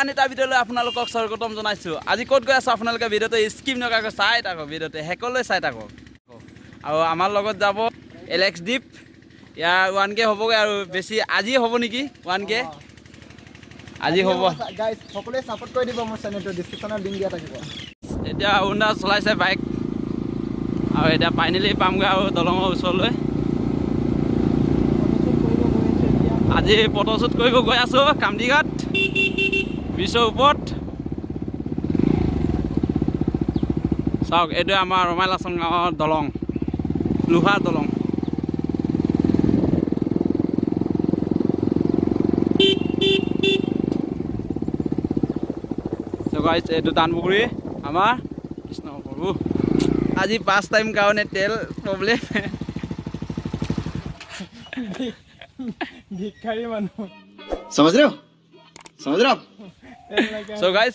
আন এটা ভিডিঅ'লৈ আপোনালোকক স্বাগতম জনাইছোঁ। আজি ক'ত গৈ আছোঁ আপোনালোকে ভিডিঅ'টো স্কিপ নকৰাকৈ চাই থাকক, ভিডিঅ'টো শেষলৈ চাই থাকক। আৰু আমাৰ লগত যাব এলেক্স দ্বীপ, ইয়াৰ 1K হ'বগৈ আৰু বেছি আজি হ'ব নেকি 1K আজি হ'ব। গাইজ সকলোৱে ছাপোৰ্ট কৰি দিব মোৰ চেনেলটো, ডিছক্ৰিপশ্যনত লিংক দিয়া থাকিব। এতিয়া অৰুণা চলাইছে বাইক আৰু এতিয়া ফাইনেলি পামগৈ আৰু দলঙৰ ওচৰলৈ। আজি ফটোশ্বুট কৰিব গৈ আছোঁ কামদিঘাট ব্ৰিজৰ ওপৰত। চাওক এইটোৱে আমাৰ ৰমাই লাচন গাঁৱৰ দলং, লোহাৰ দলং। এইটো দানপুখুৰী আমাৰ কৃষ্ণ প্ৰভু। আজি 5 টাইম কাৰণে তেল প্ৰব্লেম। ভিক্ষাৰী মানুহ समझ रहे हो চ' গাইজ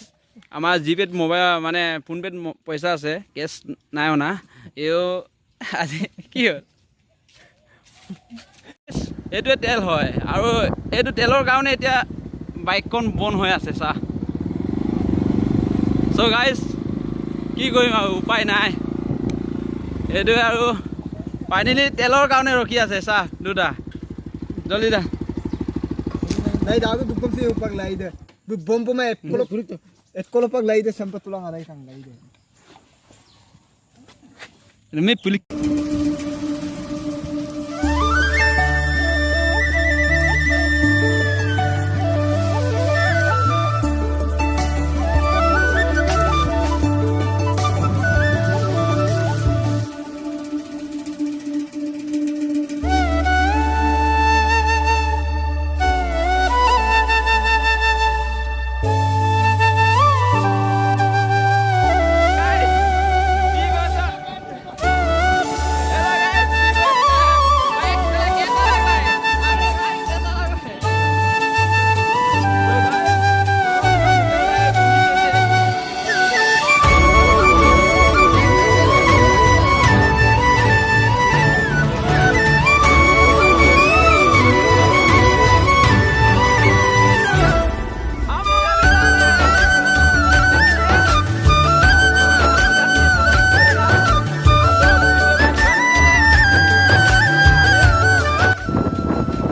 আমাৰ জিপেত মোবাইল মানে ফোনপে'ত পইচা আছে, কেছ নাই অনা। এইও আজি কি হ'ল, এইটোৱে তেল হয় আৰু এইটো তেলৰ কাৰণে এতিয়া বাইকখন বন্ধ হৈ আছে। চাহ চ' গাইজ কি কৰিম আৰু উপায় নাই, এইটোৱে আৰু ফাইনেলি তেলৰ কাৰণে ৰখি আছে। চাহ দুটা জলদি দা नाही दादू दुपम से ऊपर लाई दे बम बम एकलो पग लाई दे संपत तुला आलाई सांग लाई दे मी पुलिस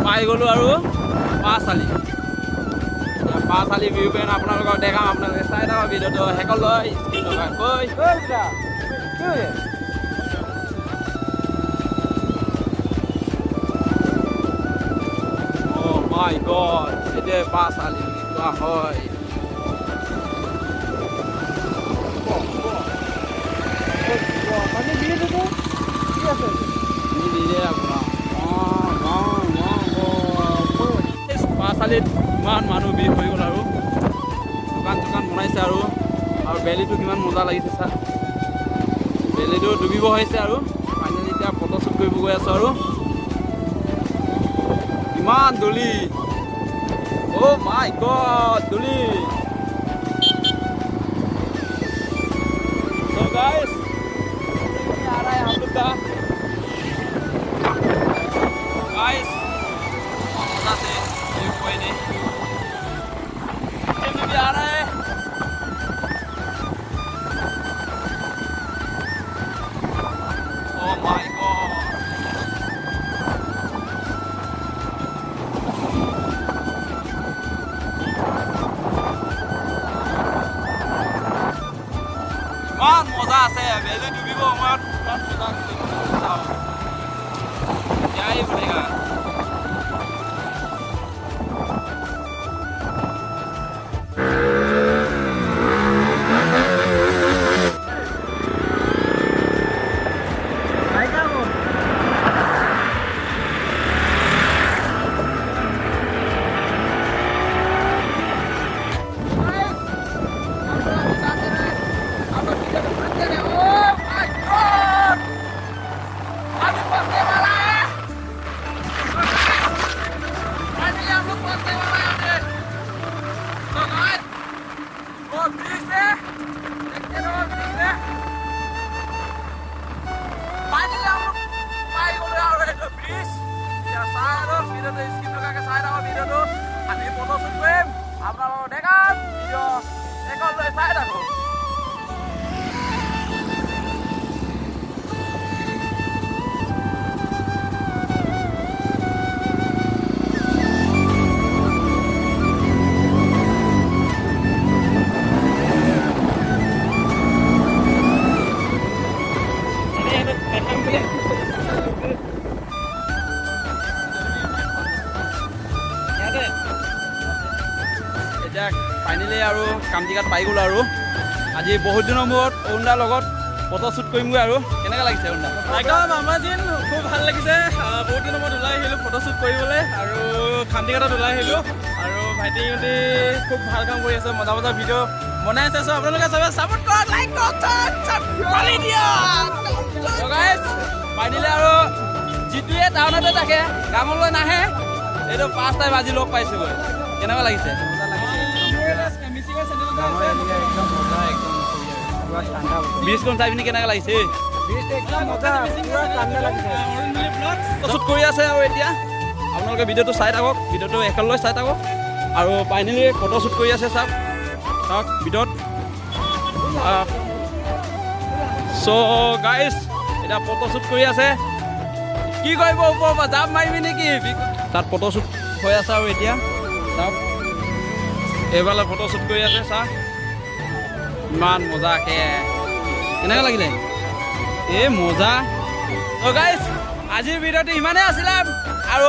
পাই গ'লোঁ আৰু পাঁচআলি ভিউ পইণ্ট আপোনালোকক দেখাম। আপোনালোকে চাই থাকক ভিডিঅ'টো শেষলৈ স্ক্ৰীন লগাই অ' মাই গড, এতিয়া পাঁচআলি কোৱা হয়। पानी दिए तो কি আছে নিদিয়ে আপোনাৰ পাঁচআলিত ইমান মানুহ ভিৰ হৈ গ'ল আৰু দোকান চোকান বনাইছে আৰু বেলিটো কিমান মজা লাগিছে। চা বেলিটো ডুবিব হৈছে আৰু ফাইনেলি এতিয়া ফটোশ্বুট কৰিব গৈ আছোঁ আৰু ইমান ধূলি, অ' মাই গড ধূলি। So guys, आ रहा है हम लोग का गाइस मजा से ये कोई नहीं नीचे में भी आ रहा है। ओह माय गॉड, ইমান মজা আছে। বেলি ডুবিব সময়ত ইমান মজা চাওঁ, এতিয়াই বলেগা। আপোনালোকক দেখাম ভিডিঅ' শেষলৈ চাই থাকক। এতিয়া ফাইনেলি আৰু কামটিকাত পাই গ'লো আৰু আজি বহুত দিনৰ মূৰত অৰুণদাৰ লগত ফটো শ্বুট কৰিমগৈ আৰু কেনেকৈ লাগিছে অৰুণদা? একদম আমাৰ দিন খুব ভাল লাগিছে। বহুত দিনৰ মূৰত ওলাই আহিলোঁ ফটো শ্বুট কৰিবলৈ আৰু খামটিকাটত ওলাই আহিলোঁ আৰু ভাইটি সিহঁতি খুব ভাল কাম কৰি আছে, মজা মজা ভিডিঅ' বনাই আছে। চ' আপোনালোকে চবে ছাপোৰ্ট কৰক, লাইক কৰক, পালি দিয়ক। ফাইনেলি আৰু যিটোৱে টাউনতে থাকে কামলৈ নাহে, এইটো 5 টাইম আজি লগ পাইছোগৈ। কেনেকুৱা লাগিছে? ব্ৰিজখন চাই পিনি কেনেকুৱা লাগিছে? শ্বুট কৰি আছে আৰু এতিয়া আপোনালোকে ভিডিঅ'টো চাই থাকক, ভিডিঅ'টো একেলগে চাই থাকক আৰু ফাইনেলি ফটো শ্বুট কৰি আছে চাওক ভিডিঅ'ত। চ' গাইজ এতিয়া ফটো শ্বুট কৰি আছে। কি কৰিব ওপৰৰ পৰা জাপ মাৰিবি নেকি? তাত ফটো শ্বুট হৈ আছে আৰু এতিয়া চাওক এইফালে ফটো শ্বুট কৰি আছে চাওক ইমান মজাকে। কেনেকুৱা লাগিলে? এই মজা। চ' গাইজ আজিৰ ভিডিঅ'টো ইমানেই আছিলে আৰু